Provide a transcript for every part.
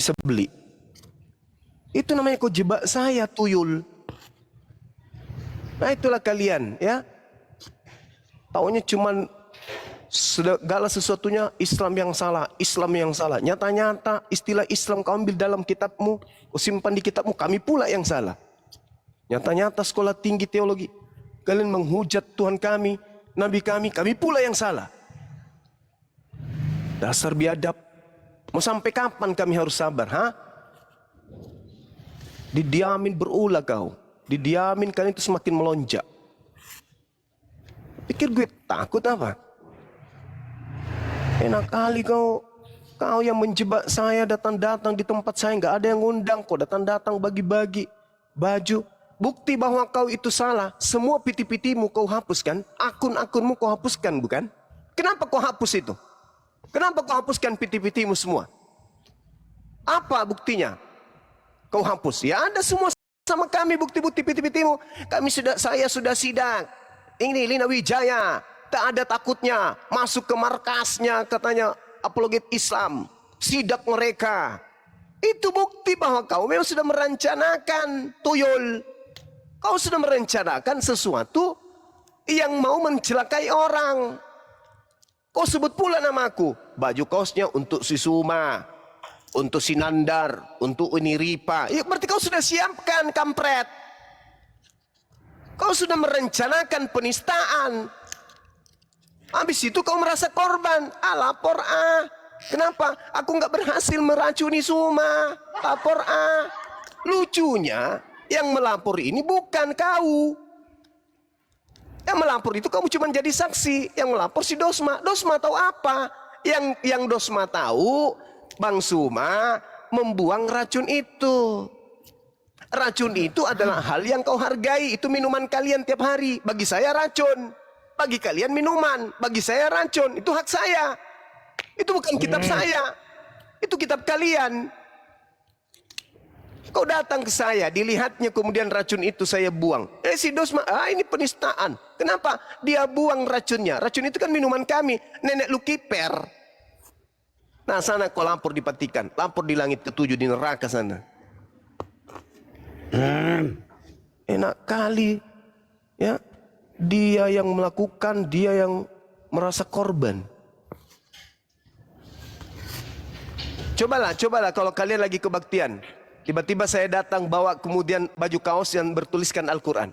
bisa beli. Itu namanya kau jebak saya, tuyul. Nah itulah kalian ya. Taunya cuman segala sesuatunya Islam yang salah, Islam yang salah. Nyata-nyata istilah Islam kau ambil dalam kitabmu, kau simpan di kitabmu, kami pula yang salah. Nyata-nyata sekolah tinggi teologi, kalian menghujat Tuhan kami, Nabi kami pula yang salah. Dasar biadab. Mau sampai kapan kami harus sabar, ha? Didiamin berulah kau. Didiamin kalian itu semakin melonjak. Pikir gue takut apa? Enak kali kau yang menjebak saya datang-datang di tempat saya. Nggak ada yang ngundang kok, datang-datang bagi-bagi baju. Bukti bahwa kau itu salah. Semua piti-pitimu kau hapuskan. Akun-akunmu kau hapuskan, bukan? Kenapa kau hapus itu? Kenapa kau hapuskan piti-pitimu semua? Apa buktinya? Kau hapus. Ya ada semua sama kami bukti-bukti piti-pitimu. Saya sudah sidang. Ini Lina Wijaya. Tak ada takutnya. Masuk ke markasnya katanya apologet Islam. Sidak mereka. Itu bukti bahwa kau memang sudah merencanakan, tuyul. Kau sudah merencanakan sesuatu yang mau mencelakai orang. Kau sebut pula namaku. Baju kaosnya untuk si Suma, untuk si Nandar, untuk Uniripa. Ya berarti kau sudah siapkan, kampret. Kau sudah merencanakan penistaan. Habis itu kau merasa korban. Lapor Kenapa? Aku nggak berhasil meracuni Suma. Lapor Lucunya, yang melapor ini bukan kau. Yang melapor itu kamu cuma jadi saksi. Yang melapor si Dosma. Dosma tahu apa? Yang Dosma tahu, Bang Suma membuang racun itu. Racun itu adalah hal yang kau hargai. Itu minuman kalian tiap hari. Bagi saya racun. Bagi kalian minuman. Bagi saya racun. Itu hak saya. Itu bukan kitab saya. Itu kitab kalian. Kau datang ke saya, dilihatnya kemudian racun itu saya buang. Si Dosma, ini penistaan. Kenapa? Dia buang racunnya. Racun itu kan minuman kami. Nenek lu kiper. Nah sana kau lapor di Patikan. Lapor di langit ketujuh di neraka sana. Enak kali. Ya, dia yang melakukan, dia yang merasa korban. Cobalah kalau kalian lagi kebaktian. Tiba-tiba saya datang bawa kemudian baju kaos yang bertuliskan Al-Quran.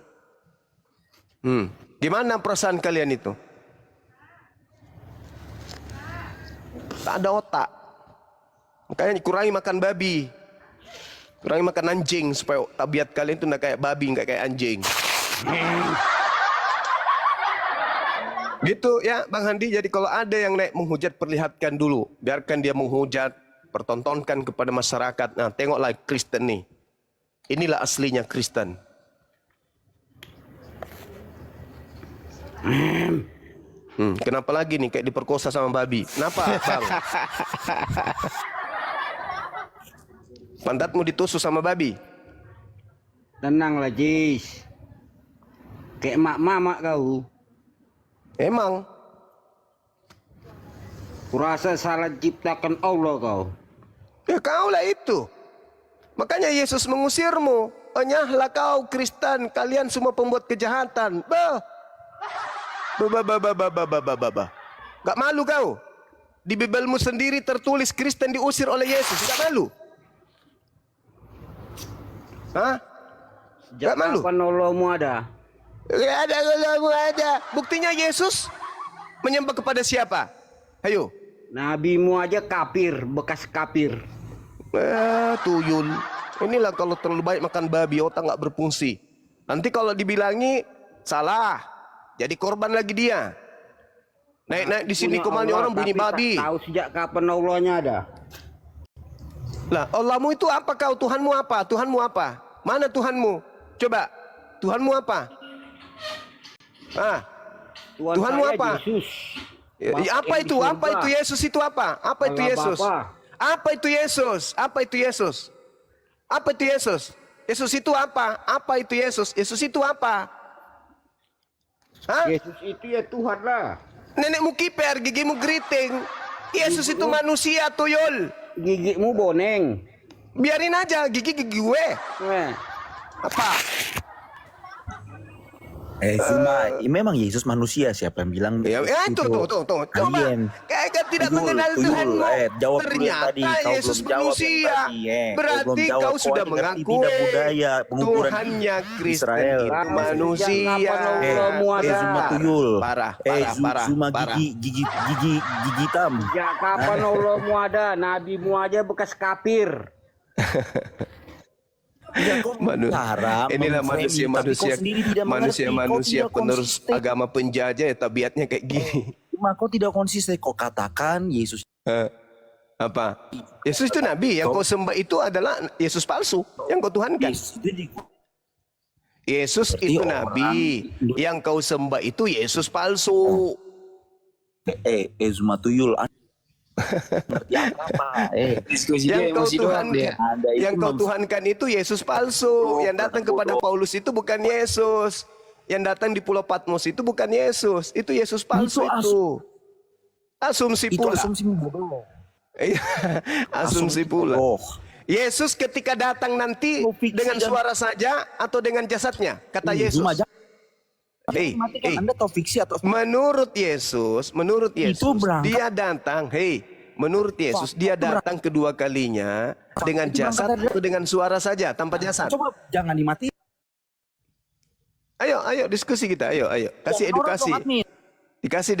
Gimana perasaan kalian itu? Tak ada otak. Makanya kurangi makan babi. Kurangi makan anjing supaya tabiat kalian itu nggak kayak babi, nggak kayak anjing. Gitu ya Bang Handi. Jadi kalau ada yang naik menghujat, perlihatkan dulu. Biarkan dia menghujat. Pertontonkan kepada masyarakat. Nah, tengoklah Kristen nih. Inilah aslinya Kristen. Kenapa lagi nih kayak diperkosa sama babi? Kenapa, Bang? Pantatmu ditusuk sama babi? Tenanglah, Jis. Kayak mak-mak kau. Emang. Kurasa salah ciptakan Allah kau. Ya kaulah itu. Makanya Yesus mengusirmu. Enyahlah kau Kristen, kalian semua pembuat kejahatan. Gak malu kau? Di Bibelmu sendiri tertulis Kristen diusir oleh Yesus. Gak malu? Hah? Gak malu? Kapan Allahmu ada? Gak ada Allahmu ada. Buktinya Yesus menyembah kepada siapa? Ayo. Nabimu aja kafir, bekas kafir. Tuyul. Inilah kalau terlalu baik makan babi, otak nggak berfungsi. Nanti kalau dibilangi salah, jadi korban lagi dia. Naik-naik di sini kemana orang bunyi babi. Tahu sejak kapan Allahnya ada? Lah, Allahmu itu apa kau? Tuhanmu apa? Tuhanmu apa? Mana Tuhanmu? Coba, Tuhanmu apa? Tuhanmu apa? Yesus. Apa itu? Apa itu Yesus itu apa? Apa itu Yesus? Apa itu Yesus? Apa itu Yesus? Apa itu Yesus? Yesus itu apa? Apa itu Yesus? Yesus itu apa? Yesus itu ya Tuhan lah. Nenekmu kiper, gigimu geriting. Yesus itu manusia, tuyul. Gigimu boneng. Biarin aja gigi gue. Eh, Apa? Zuma, memang Yesus manusia, siapa yang bilang Ya, itu tuh. Coba. Alien. Kayak tidak Tuyul, mengenal tuyul. Tuhanmu. Jawab dulu yang Ternyata tadi. Kau Yesus belum jawab yang manusia. tadi, Berarti belum jawab. kau sudah hanya ngerti mengakui tidak budaya pengukuran Tuhannya Kristen Israel. itu Sejak manusia. kapan Allahmu ada? Zuma tuyul. Parah. Zuma gigi hitam. Sejak kapan Allahmu ada? Nabimu aja bekas kafir. Ya, kau cara Inilah memframing, tapi kau sendiri tidak mengerti. Kau manusia tidak penerus konsisten. agama penjajah ya tabiatnya kayak gini. Cuma kau tidak konsisten. Kau katakan Yesus. Apa? Yesus itu nabi, yang kau sembah itu adalah Yesus palsu yang kau tuhankan. Yesus Berarti itu orang nabi, yang kau sembah itu Yesus palsu. Zuma tuyul. Ngerti apa? Diskusi Yang dia kau emosi doang tuhankan, dia. Anda itu yang kau tuhankan itu Yesus palsu. Yang datang kepada Paulus itu bukan Yesus. Yang datang di Pulau Patmos itu bukan Yesus. Itu Yesus palsu itu. Asumsi itu pula. asumsi bodoh. Iya, asumsi pula. bodoh. Yesus ketika datang nanti Fiksi dengan dan- suara saja atau dengan jasadnya, kata Yesus. Zuma jangan Hey, Anda tahu fiksi atau menurut Yesus, berangkat- dia datang, menurut Yesus dia datang kedua kalinya dengan itu jasad berangkat dari- atau dengan suara saja tanpa jasad. coba jangan dimati. Ayo diskusi kita, ayo. Kasih edukasi. Dikasih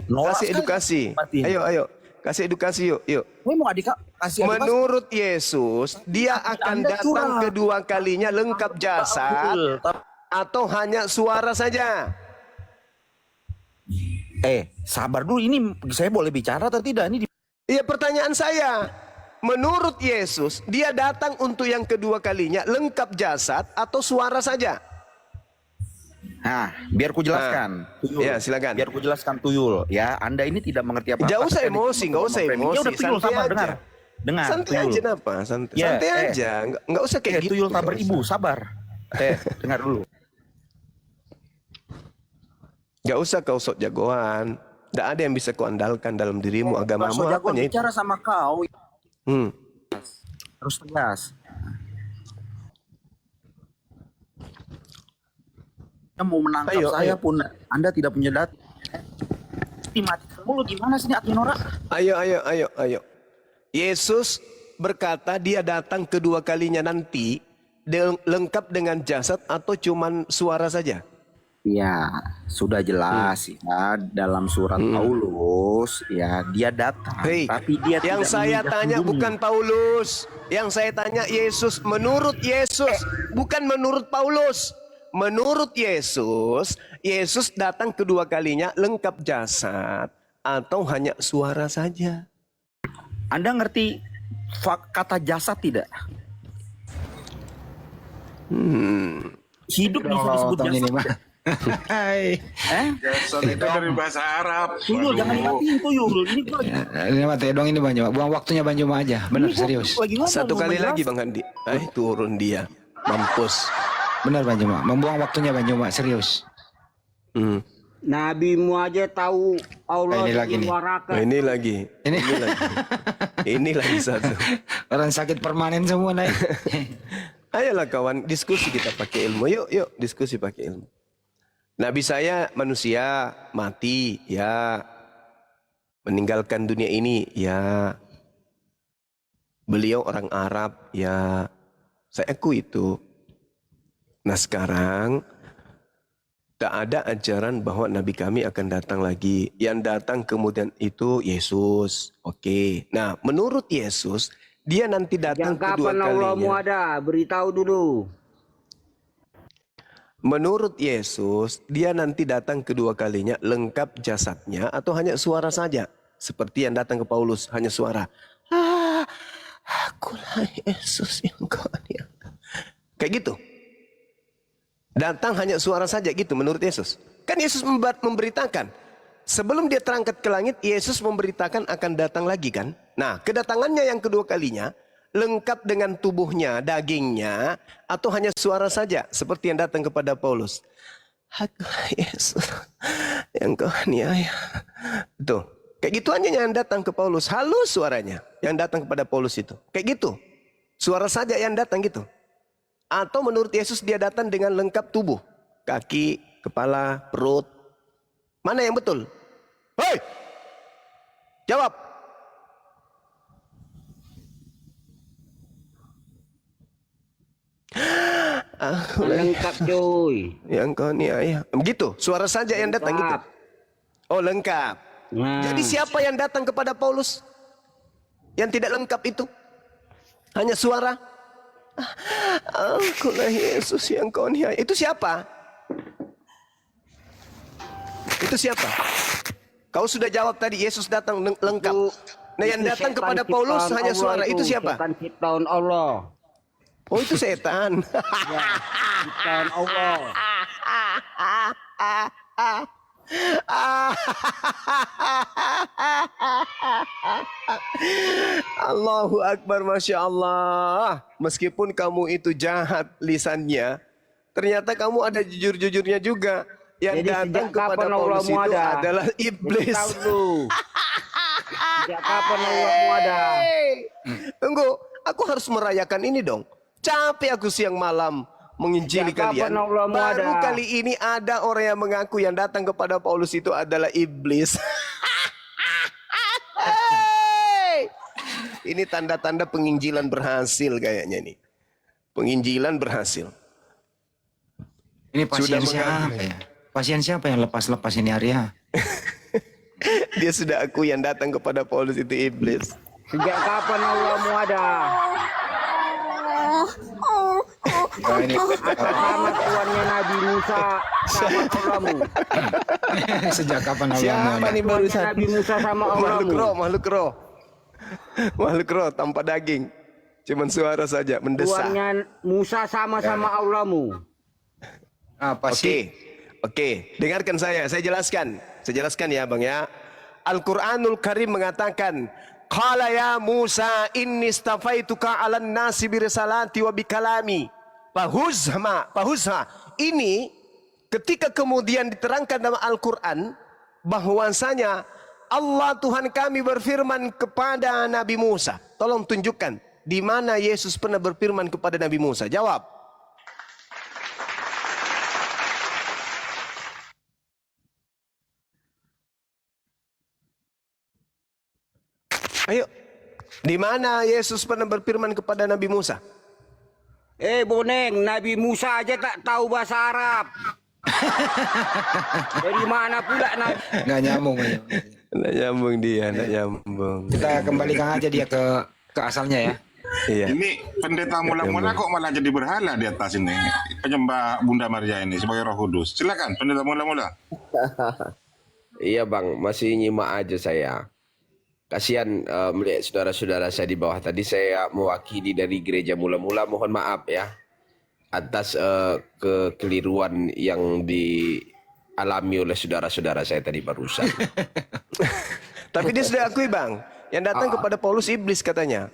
Norak kasih sekali. edukasi. Matiin. Ayo. Kasih edukasi yuk. Gue mau adik kasih edukasi. Menurut Yesus, dia akan Anda datang curang. kedua kalinya lengkap jasad Betul. atau hanya suara saja. Sabar dulu, ini saya boleh bicara atau tidak? Ini Iya, pertanyaan saya. Menurut Yesus, dia datang untuk yang kedua kalinya lengkap jasad atau suara saja? Nah, biar ku jelaskan. Tuyul. Ya, silakan. Biar ku jelaskan tuyul. Ya, Anda ini tidak mengerti apa-apa. Jangan usah Saya emosi, ini nggak usah memframing. emosi. Ya udah tuyul, Santai sabar, aja. dengar. Santai tuyul. aja kenapa? Santai Ya, aja. Nggak usah kayak gitu. Tuyul sabar ibu, sabar. Dengar dulu. Nggak usah kau sok jagoan. Nggak ada yang bisa kau andalkan dalam dirimu. Agamamu Maksudnya apanya itu? bicara sama kau harus tegas. Anda mau menangkap saya pun Anda tidak punya data. Dimatikan mulu gimana sih ini admin Nora? Ayo. Yesus berkata dia datang kedua kalinya nanti lengkap dengan jasad atau cuman suara saja? Ya, sudah jelas ya dalam surat Paulus ya dia datang tapi dia yang tidak saya menginjak tanya bumi. bukan Paulus, yang saya tanya Yesus. Menurut Yesus, bukan menurut Paulus. Menurut Yesus, Yesus datang kedua kalinya lengkap jasad atau hanya suara saja? Anda ngerti kata jasad tidak? Hidup bisa disebut Tahun ini jasad. mah. Hai. Jasad itu dari bahasa Arab. Tuyul, jangan dimatiin tuyul. Ini gua lagi. Ini mah dong ini Bang Joma. Buang waktunya Bang Joma aja. Benar Ini gua serius. lagi ngomong, Satu mau kali menjelaskan. lagi Bang Handi. Turun dia. Mampus. Benar Bang Joma. Membuang waktunya Bang Joma serius. Nabimu aja tahu Allah Ini lagi nih. menyuarakan. Ini lagi. Ini Ini lagi satu. orang sakit permanen semua naik. Ayolah kawan, diskusi kita pakai ilmu. Yuk, diskusi pakai ilmu. Nabi saya manusia, mati, ya. Meninggalkan dunia ini, ya. Beliau orang Arab, ya. Saya akui itu. Nah sekarang, tak ada ajaran bahwa Nabi kami akan datang lagi. Yang datang kemudian itu Yesus. Oke. Nah menurut Yesus, dia nanti datang Sejak kedua kapan Allahmu kalinya. ada? Beritahu dulu. Menurut Yesus, dia nanti datang kedua kalinya lengkap jasadnya atau hanya suara saja. Seperti yang datang ke Paulus, hanya suara. Akulah Yesus yang kau aniaya. Kayak gitu. Datang hanya suara saja gitu menurut Yesus. Kan Yesus memberitakan. Sebelum dia terangkat ke langit, Yesus memberitakan akan datang lagi kan. Nah kedatangannya yang kedua kalinya. Lengkap dengan tubuhnya, dagingnya, atau hanya suara saja, seperti yang datang kepada Paulus. Akulah Yesus yang kau aniaya. Tuh, kayak gitu aja yang datang ke Paulus. Halus suaranya yang datang kepada Paulus itu. Kayak gitu. Suara saja yang datang gitu. Atau menurut Yesus dia datang dengan lengkap tubuh. Kaki, kepala, perut. Mana yang betul? Hei! Jawab. Lengkap cuy. Yang kau niaya. Begitu, suara saja yang datang gitu. Lengkap. Oh, lengkap. Nah. Jadi siapa yang datang kepada Paulus? Yang tidak lengkap itu? Hanya suara. Akulah Yesus yang kau niaya. Itu siapa? Itu siapa? Kau sudah jawab tadi, Yesus datang lengkap. Nah, yang Itu datang setan kepada Paulus ciptaan hanya Allah suara. Itu siapa? Setan ciptaan Allah. Oh, itu setan. Ya, ciptaan Allah. Allahu Akbar, Masya Allah. Meskipun kamu itu jahat lisannya, ternyata kamu ada jujur-jujurnya juga. Yang Jadi datang sejak kepada kapan Paulus Allahmu itu ada? adalah iblis. Tahu lu. Sejak kapan Allahmu ada? Tunggu, aku harus merayakan ini dong. Capek aku siang malam menginjili Sejak kalian. kapan Allahmu Baru ada? kali ini ada orang yang mengaku yang datang kepada Paulus itu adalah iblis. Hey! Ini tanda-tanda penginjilan berhasil kayaknya nih. Penginjilan berhasil. Ini pasien Sudah siapa mengaku. ya? Pasien siapa yang lepas-lepas ini Arya? Dia sudah aku yang datang kepada Paulus itu iblis. Sejak kapan Allahmu ada? Oh, ini Atas nama tuannya Nabi Musa sama Allahmu. sejak kapan Allah Siapa ada? nih barusan? Nabi Musa sama Makhluk Allahmu. roh, makhluk roh. Makhluk roh tanpa daging. Cuman suara saja mendesak. Tuannya Musa sama-sama Allahmu. Apa sih? Oke. Dengarkan saya jelaskan. Saya jelaskan ya Bang ya. Al-Quranul Karim mengatakan, Qala ya Musa inni stafaituka 'alan nasi birisalati wa bikalami. Fahuzha. Ini ketika kemudian diterangkan dalam Al-Quran bahwasanya Allah Tuhan kami berfirman kepada Nabi Musa. Tolong tunjukkan di mana Yesus pernah berfirman kepada Nabi Musa. Jawab. Ayo. Di mana Yesus pernah berfirman kepada Nabi Musa? Boneng, Nabi Musa aja tak tahu bahasa Arab. Dari mana pula Nabi? Nggak nyambung. Nggak nyambung dia, nggak nyambung. Kita kembalikan aja dia ke asalnya ya. Iya. Ini pendeta mula-mula kok malah jadi berhala di atas ini. Penyembah Bunda Maria ini sebagai Roh Kudus. Silakan pendeta mula-mula. Iya bang, masih nyimak aja saya. Kasihan melihat saudara-saudara saya di bawah. Tadi saya mewakili dari gereja mula-mula, mohon maaf ya atas kekeliruan yang dialami oleh saudara-saudara saya tadi barusan. Tapi dia sudah akui Bang, yang datang kepada Paulus iblis katanya.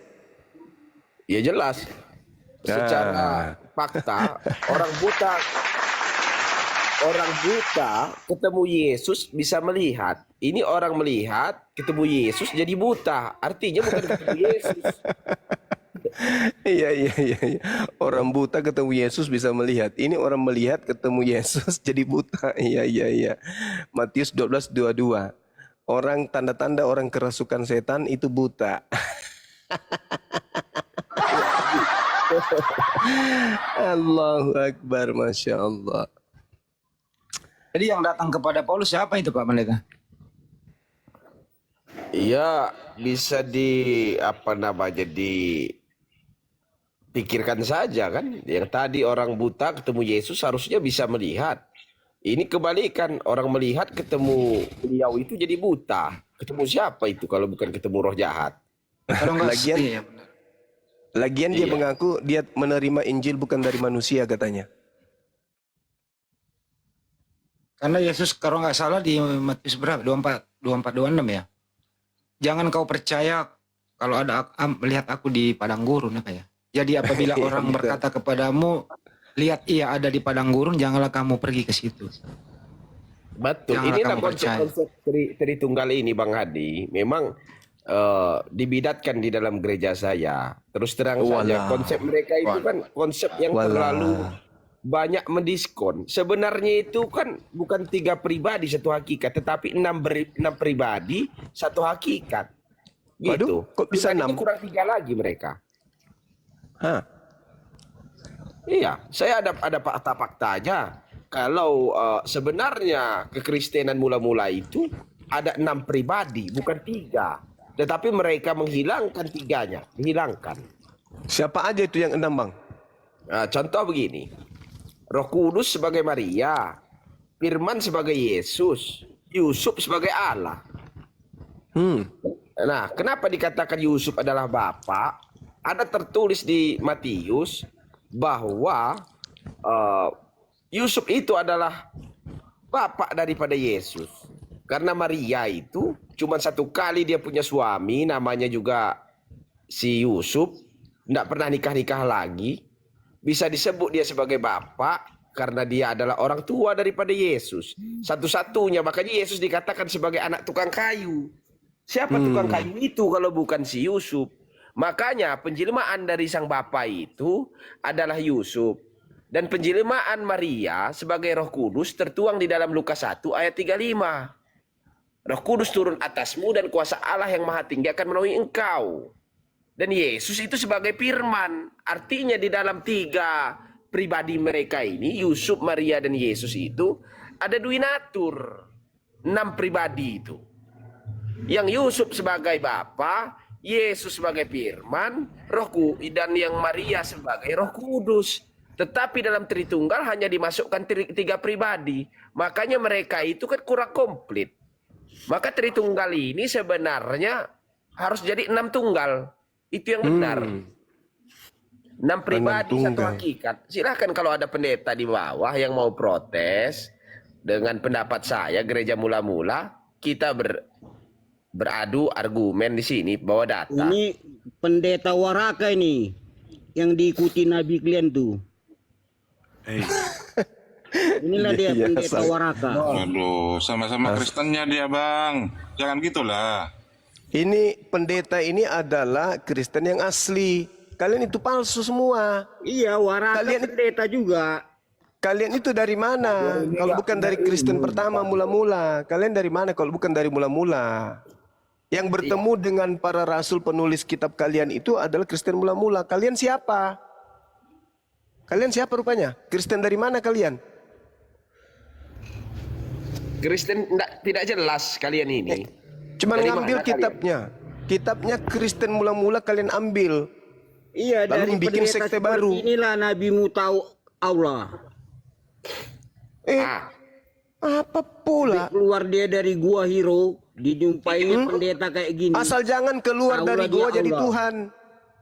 Ya jelas, secara fakta orang buta ketemu Yesus bisa melihat. Ini orang melihat ketemu Yesus jadi buta. Artinya bukan ketemu Yesus. Iya. Orang buta ketemu Yesus bisa melihat. Ini orang melihat ketemu Yesus jadi buta. Iya. Matius 12:22. Orang tanda-tanda orang kerasukan setan itu buta. Allahu Akbar, Masya Allah. Jadi yang datang kepada Paulus siapa itu Pak Pendeta? Iya, bisa dipikirkan saja kan. Yang tadi orang buta ketemu Yesus harusnya bisa melihat. Ini kebalikan, orang melihat ketemu beliau itu jadi buta. Ketemu siapa itu kalau bukan ketemu roh jahat? Kalau nggak Lagian- iya, benar. Lagian dia Iya. mengaku dia menerima Injil bukan dari manusia katanya. Karena Yesus kalau nggak salah di Matius berapa? 24, 26 ya. Jangan kau percaya kalau ada melihat aku di padang gurun apa ya. Jadi apabila Iya, orang betul. berkata kepadamu, lihat ia ada di padang gurun, janganlah kamu pergi ke situ. Betul. Janganlah Inilah kamu percaya. konsep Tritunggal ini Bang Hadi. Memang dibidatkan di dalam gereja saya. Terus terang saja konsep mereka itu kan konsep yang terlalu banyak mendiskon. Sebenarnya itu kan bukan 3 pribadi satu hakikat, tetapi 6 pribadi satu hakikat. Gitu. Waduh, kok bisa 6? Kurang 3 lagi mereka. Hah? Iya, saya ada fakta-fakta aja. Kalau sebenarnya kekristenan mula-mula itu ada 6 pribadi, bukan 3. Tetapi mereka menghilangkan 3-nya, dihilangkan. Siapa aja itu yang 6, Bang? Nah, contoh begini, Roh Kudus sebagai Maria, Firman sebagai Yesus, Yusuf sebagai Allah. Nah, kenapa dikatakan Yusuf adalah Bapa? Ada tertulis di Matius bahwa Yusuf itu adalah bapak daripada Yesus. Karena Maria itu cuma 1 kali dia punya suami, namanya juga si Yusuf, tidak pernah nikah-nikah lagi. Bisa disebut dia sebagai bapak karena dia adalah orang tua daripada Yesus. Satu-satunya, makanya Yesus dikatakan sebagai anak tukang kayu. Siapa tukang kayu itu kalau bukan si Yusuf? Makanya penjelmaan dari sang bapa itu adalah Yusuf. Dan penjelmaan Maria sebagai Roh Kudus tertuang di dalam Lukas 1 ayat 35. Roh Kudus turun atasmu dan kuasa Allah yang Maha Tinggi akan menolongi engkau. Dan Yesus itu sebagai Firman. Artinya di dalam 3 pribadi mereka ini, Yusuf, Maria, dan Yesus itu ada duinatur. 6 pribadi itu. Yang Yusuf sebagai Bapa, Yesus sebagai Firman, dan yang Maria sebagai Roh Kudus. Tetapi dalam Tritunggal hanya dimasukkan 3 pribadi. Makanya mereka itu kan kurang komplit. Maka Tritunggal ini sebenarnya harus jadi 6 tunggal. Itu yang benar. 6 pribadi satu hakikat. Silahkan kalau ada pendeta di bawah yang mau protes dengan pendapat saya, gereja mula-mula, kita beradu argumen di sini, bawa data. Ini pendeta Waraka ini yang diikuti Nabi kalian tuh. Inilah dia pendeta Waraka. Aduh, sama-sama Kristennya dia, Bang. Jangan gitulah. Ini pendeta ini adalah Kristen yang asli. Kalian itu palsu semua. Iya, Waraka pendeta juga. Kalian itu dari mana? Kalau bukan dari Kristen pertama mula-mula. Kalian dari mana kalau bukan dari mula-mula? Yang bertemu dengan para rasul penulis kitab kalian itu adalah Kristen mula-mula. Kalian siapa? Kalian siapa rupanya? Kristen dari mana kalian? Kristen tidak jelas kalian ini. Cuma Dari ngambil mana kitabnya. Kitabnya Kristen mula-mula kalian ambil. Iya, Lalu dari bikin pendeta sekte seperti baru. inilah nabimu tahu Allah. Apa pula? Keluar dia dari gua Hiro, dijumpai pendeta kayak gini. Asal jangan keluar Taulah dari dia gua jadi Allah. Tuhan.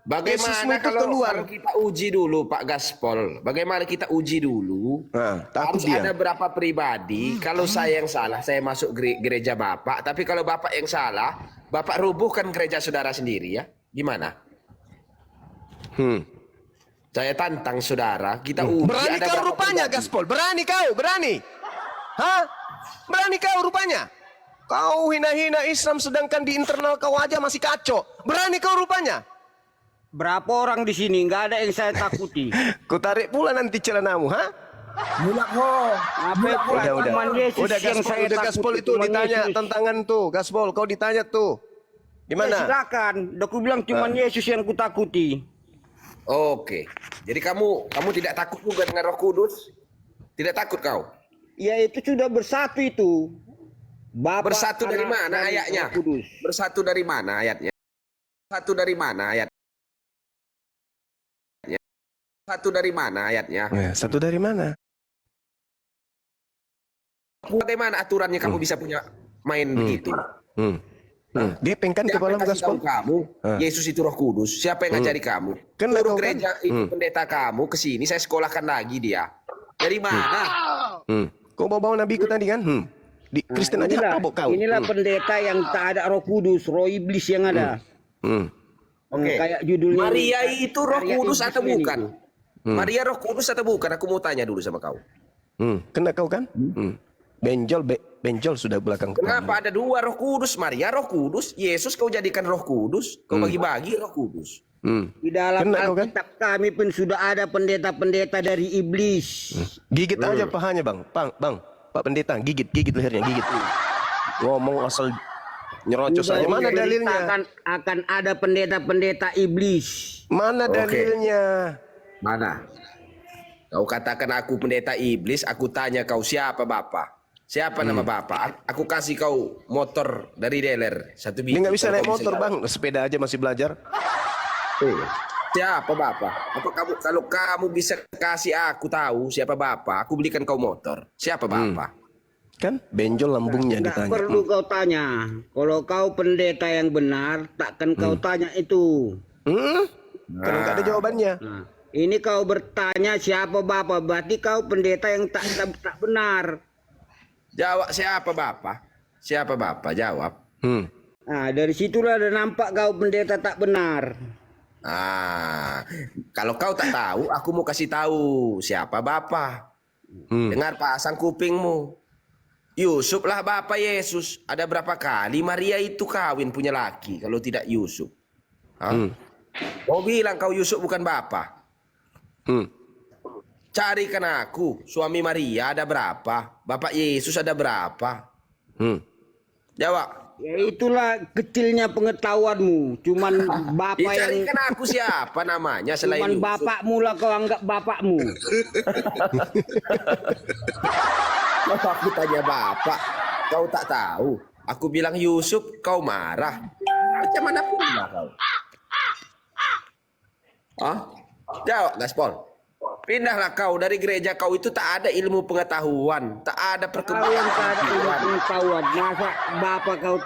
Bagaimana Yesusmu itu kalau keluar. kita uji dulu Pak Gaspol? Bagaimana kita uji dulu? Nah, takut Harus dia. ada berapa pribadi? Kalau saya yang salah, saya masuk gereja Bapak. Tapi kalau Bapak yang salah, Bapak rubuhkan gereja saudara sendiri ya. Gimana? Saya tantang saudara, kita uji. Berani ada kau berapa rupanya, pribadi. Gaspol. Berani kau, berani. Hah? Berani kau rupanya. Kau hina-hina Islam sedangkan di internal kau aja masih kacau. Berani kau rupanya. Berapa orang di sini? Nggak ada yang saya takuti. Ku tarik pula nanti celanamu, ha? Apa pula cuman Yesus Udah yang Gaspol, saya udah Gaspol takuti, itu cuman ditanya Yesus. tantangan tuh. Gaspol, kau ditanya tuh. Ya, Gimana? silakan. Udah ku bilang cuman Yesus yang ku takuti. Oke. Jadi kamu tidak takut juga dengan Roh Kudus? Tidak takut kau? Ya itu sudah bersatu itu. Bapa, Bersatu dari Anak, mana dan ayatnya? Roh Kudus. Bersatu dari mana ayatnya? Satu dari mana ayatnya? Satu dari mana ayatnya? Satu dari mana? Bagaimana aturannya kamu bisa punya main begitu? Gepeng kan Siapa kepala yang kasih tahu Gaspol? kamu? Yesus itu Roh Kudus. Siapa yang ngajari kamu? Kan lah Suruh kau kan. gereja itu pendeta kamu ke sini, saya sekolahkan lagi dia. Dari mana? Kau bawa Nabi ku tadi kan? Di Kristen aja Inilah, apa kau? inilah pendeta yang tak ada Roh Kudus, Roh Iblis yang ada. Oke. Kayak judulnya. Maria itu Roh Maria Kudus Iblis atau ini. bukan? Maria Roh Kudus atau bukan? Aku mau tanya dulu sama kau. Kena kau kan? benjol sudah belakang ke kanan. Kenapa ada dua Roh Kudus? Maria Roh Kudus, Yesus kau jadikan Roh Kudus, kau bagi-bagi Roh Kudus. Di dalam Kena kau kan? Alkitab kami pun sudah ada pendeta-pendeta dari iblis. Gigit aja pahanya bang, Pak Pendeta, gigit lehernya, gigit. Ngomong asal nyerocos aja. Mana dalilnya? Akan ada pendeta-pendeta iblis. Mana dalilnya? Mana? Kau katakan aku pendeta iblis, aku tanya kau siapa Bapak? Siapa nama Bapak? Aku kasih kau motor dari dealer satu biji. Dia nggak bisa Kalau naik kau motor bisa bang, sepeda aja masih belajar. Siapa Bapak? Kalau kamu bisa kasih aku tahu siapa Bapak, aku belikan kau motor. Siapa Bapak? Kan benjol lambungnya Nggak ditanya. perlu kau tanya. Kalau kau pendeta yang benar, takkan kau tanya itu. Kalau nggak ada jawabannya. Nah, ini kau bertanya siapa Bapak, berarti kau pendeta yang tak benar. Jawab siapa Bapak? Siapa Bapak? Jawab. Nah, dari situlah ada nampak kau pendeta tak benar. Kalau kau tak tahu, aku mau kasih tahu siapa Bapak. Dengar pasang kupingmu. Yusuf lah Bapak Yesus. Ada berapa kali Maria itu kawin punya laki kalau tidak Yusuf? Kau bilang kau Yusuf bukan Bapak. Carikan aku, suami Maria ada berapa? Bapak Yesus ada berapa? Jawab. Ya itulah kecilnya pengetahuanmu. Cuman bapak Ya, yang carikan aku siapa namanya selain cuman Yusuf. bapakmu lah kau anggap bapakmu. Kalau aku tanya Bapak, kau tak tahu. Aku bilang Yusuf, kau marah. Macam mana pula kau? Jawab, Gaspol. Pindahlah kau dari gereja kau itu tak ada ilmu pengetahuan, tak ada Kau yang tak ada ilmu perkembangan. pengetahuan. Masa bapak kau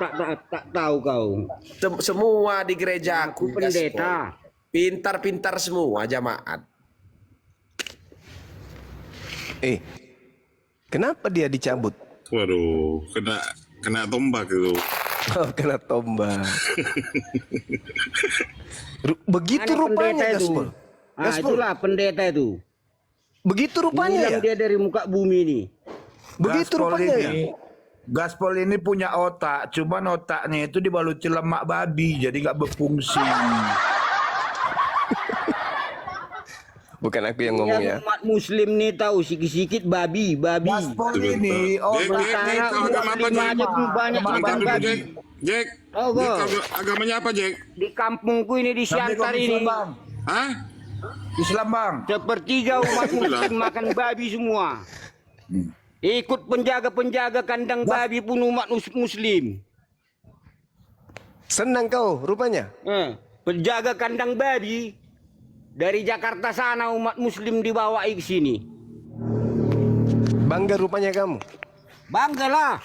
tak tahu kau? Semua di gereja aku, Aku pendeta. Gaspol. Pintar-pintar semua jamaat. Kenapa dia dicabut? Waduh, kena tombak itu. Oh, kena tombak. Begitu Mana rupanya pendeta itu? Gaspol. Itulah pendeta itu. Begitu rupanya Hilang ya. dia dari muka bumi ini. Begitu Gaspol rupanya ya. ini, Gaspol ini punya otak, cuman otaknya itu dibaluti lemak babi, jadi nggak berfungsi. Bukan aku yang ngomong ya. Yang umat muslim nih tahu sikit-sikit babi. Gaspol ini, Jack, kau agama apa, Muslim Jack? aja pun banyak Bentar makan dulu, babi. Jack. Jack, Oh, Jack, kau. agamanya apa, Jack? Di kampungku ini di Siantar ini. Bang. Hah? Islam bang. Sepertiga umat muslim makan babi semua. Ikut penjaga-penjaga kandang babi pun umat muslim. Senang kau rupanya. Penjaga kandang babi dari Jakarta sana umat muslim dibawa ke sini. Bangga rupanya kamu. Banggalah.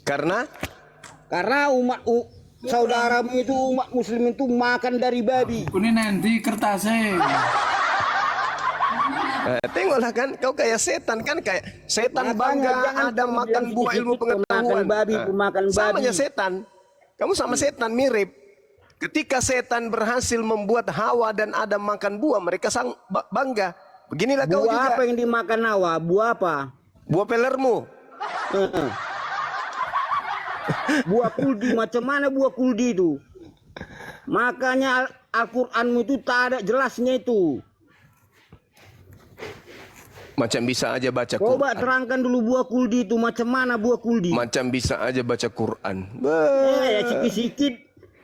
Karena Saudaramu itu umat muslim itu makan dari babi. Ini nanti kertasnya. tengoklah kan kau kayak setan kan, kayak setan Makanya bangga jangan ada kau makan bilang buah ilmu sikit-sikit pengetahuan. pemakan babi, pemakan Sama babi. aja setan. Kamu sama setan mirip. Ketika setan berhasil membuat Hawa dan Adam makan buah, mereka bangga. Beginilah kau Buah juga. apa yang dimakan Hawa? Buah apa? Buah pelermu. Buah kuldi. Macam mana buah kuldi itu? Makanya Al-Quranmu itu tak ada jelasnya itu. Macam bisa aja baca Coba Quran. terangkan dulu buah kuldi itu. Macam mana buah kuldi? Macam bisa aja baca Quran. Ya sikit-sikit.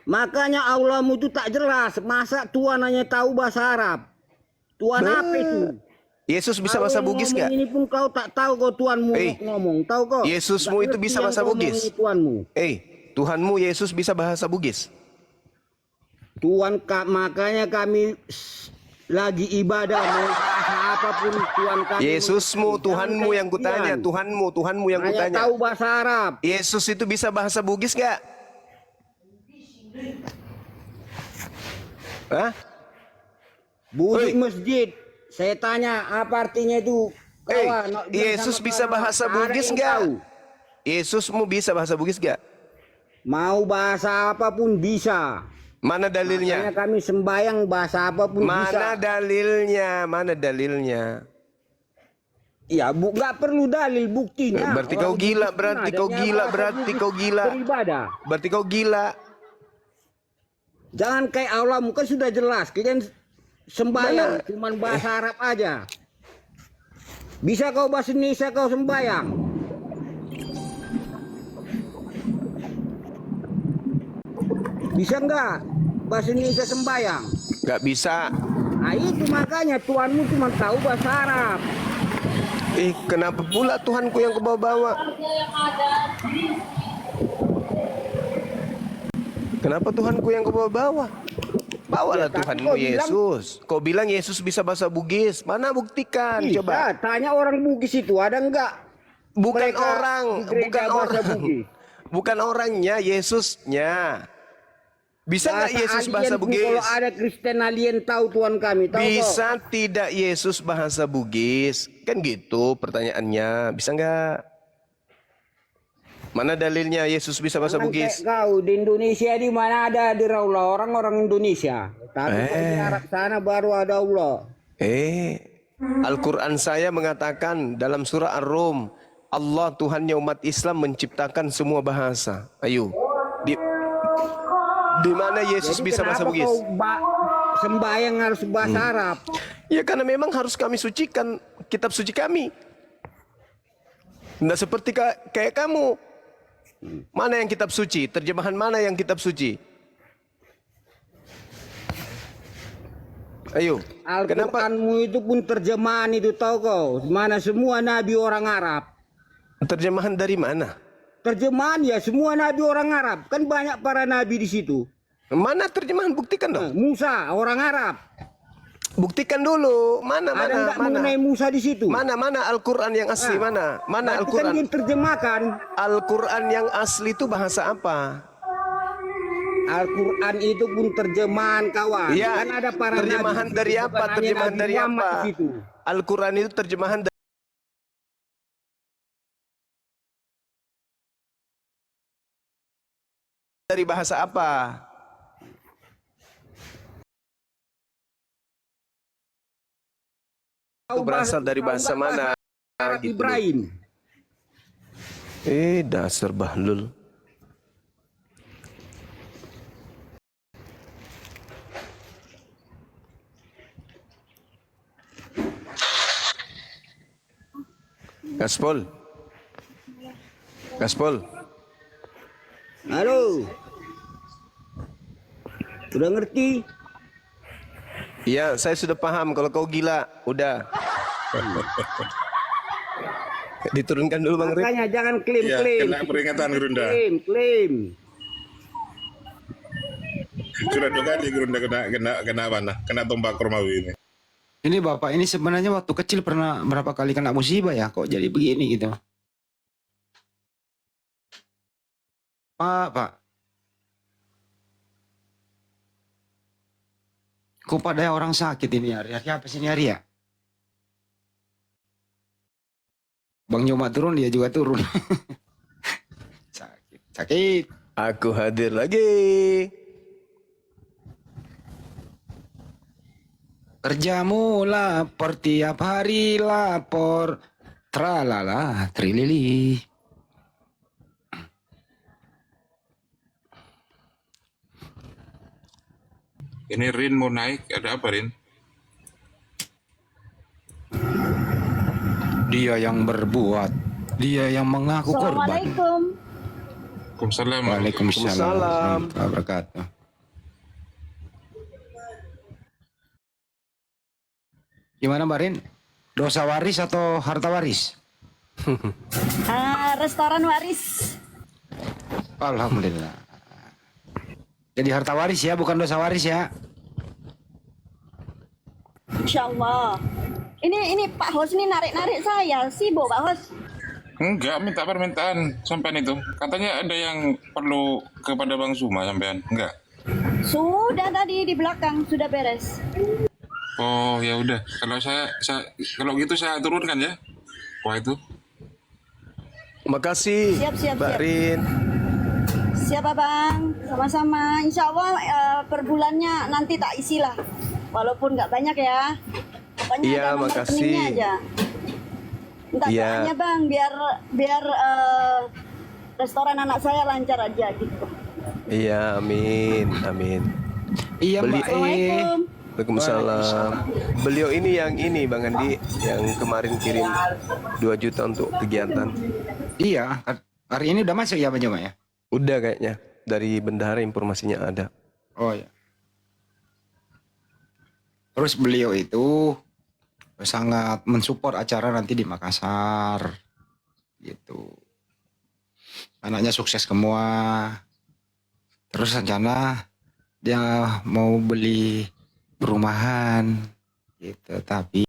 Makanya Allahmu itu tak jelas. Masa Tuhan hanya tahu bahasa Arab? Tuhan apa itu? Yesus bisa Kalau bahasa yang Bugis ngomong gak? Ini pun kau tak tahu kau Tuhanmu ngomong. Tahu kau? Yesusmu Tak itu ngerti bisa yang bahasa kau Bugis? ngomong ini Tuhanmu. Tuhanmu Yesus bisa bahasa Bugis. Makanya kami lagi ibadah mau bahasa apapun Tuhan kami. Yesusmu, Tuhanmu yang kutanya, Tuhanmu yang hanya kutanya. tahu bahasa Arab. Yesus itu bisa bahasa Bugis gak? Hah? Bunyi masjid. Saya tanya apa artinya itu? Kawan, Yesus bisa bahasa Bugis gak? Yesusmu bisa bahasa Bugis gak? Mau bahasa apapun bisa. Mana dalilnya? Makanya kami sembayang bahasa apapun bisa. Mana dalilnya? Mana dalilnya? Ya, nggak perlu dalil buktinya. Berarti kau gila, berarti kau gila, berarti kau gila. Beribadah. Berarti kau gila. Jangan kayak Allah, kan sudah jelas. Kalian sembahyang cuman bahasa Arab aja. Bisa kau bahasa Indonesia kau sembahyang? Bisa nggak bahasa Indonesia sembahyang? Nggak bisa. Nah itu makanya Tuhanmu cuma tahu bahasa Arab. Kenapa pula Tuhanku yang kau bawa-bawa? Kenapa Tuhanku yang kau bawa-bawa? Bawalah Ya, Tuhanmu Yesus. Kau bilang Yesus bisa bahasa Bugis. Mana buktikan? Bisa, Coba. tanya orang Bugis itu ada nggak? Bukan Mereka orang, di gereja bukan bahasa orang. Bugis. Bukan orangnya, Yesusnya. Bisa nggak Yesus bahasa alien pun Bugis? Kalau ada Kristen alien tahu Tuhan kami, tahu Bisa tidak Yesus bahasa Bugis? Kan gitu pertanyaannya. Bisa nggak? Mana dalilnya Yesus bisa bahasa Jangan Bugis? kayak kau di Indonesia di mana ada di Raula orang-orang Indonesia. Tapi kalau di Arab sana baru ada Allah. Al-Quran saya mengatakan dalam surah Ar-Rum, Allah Tuhannya umat Islam menciptakan semua bahasa. Ayo, di mana Yesus Jadi bisa bahasa kenapa Bugis? kau sembahyang harus bahasa Arab? Ya karena memang harus kami sucikan kitab suci kami. Tidak seperti kayak kamu. Mana yang kitab suci? Terjemahan mana yang kitab suci? Ayo, kenapa? Al-Quranmu itu pun terjemahan itu tahu kau? Mana semua nabi orang Arab? Terjemahan dari mana? Terjemahan ya semua nabi orang Arab. Kan banyak para nabi di situ. Mana terjemahan? Buktikan dong. Musa orang Arab. Buktikan dulu. Mana Ada nggak mana? mengenai Musa di situ? Mana Al-Quran yang asli? Mana Berarti kan Al-Quran? dia terjemahkan. Al-Quran yang asli itu bahasa apa? Al-Quran itu pun terjemahan kawan. Ya, Kan ada para terjemahan nabi, dari bukan apa? hanya Terjemahan Nabi dari Muhammad apa? di situ. Al-Quran itu terjemahan dari bahasa apa? Itu berasal dari bahasa mana? Arab Gitu. Ibrahim. Dasar bahlul. Gaspol. Gaspol. Halo. Sudah ngerti? Iya, saya sudah paham kalau kau gila. Udah. Diturunkan dulu Bang Rip. Makanya jangan Ya, klaim-klaim. kena peringatan Gerunda. Klaim. Sudah 2 kali Gerunda kena mana? Kena tombak Romawi ini. Ini Bapak ini sebenarnya waktu kecil pernah berapa kali kena musibah ya? Kok jadi begini gitu? Pak. Kok pada orang sakit ini hari apa sih ini hari ya? Bang Nyoma turun, dia juga turun. Sakit. Aku hadir lagi. Kerjamu lapor tiap hari lapor. Tralala, trilili. Ini Rin mau naik, ada apa Rin? Dia yang berbuat, dia yang mengaku korban. Assalamualaikum. Waalaikumsalam. Waalaikumsalam warahmatullahi wabarakatuh. Gimana Mbak Rin? Dosa waris atau harta waris? Restoran waris. Alhamdulillah. Jadi harta waris ya, bukan dosa waris ya. Insya Allah. Ini Pak Hos ini narik-narik saya. Sibuk Pak Hos. Enggak, minta permintaan sampean itu. Katanya ada yang perlu kepada Bang Suma sampean. Enggak. Sudah tadi di belakang sudah beres. Oh, ya udah. Kalau kalau gitu saya turunkan ya. Wah itu. Makasih. Siap. Mbak Rin. Siapa Bang? Sama-sama. Insya Allah per bulannya nanti tak isi lah. Walaupun nggak banyak ya. Pokoknya Iya, ada nomor makasih. rekeningnya aja. minta Iya. doanya bang, biar restoran anak saya lancar aja gitu. Iya, amin, amin. Iya Mbak. Assalamualaikum. Waalaikumsalam. Beliau ini yang ini Bang Andi yang kemarin kirim 2 juta untuk kegiatan. Iya, hari ini udah masuk ya Pak Joma ya? Udah kayaknya dari bendahara informasinya ada. Oh ya. Terus beliau itu sangat mensupport acara nanti di Makassar. Gitu. Anaknya sukses semua. Terus rencana dia mau beli perumahan gitu, tapi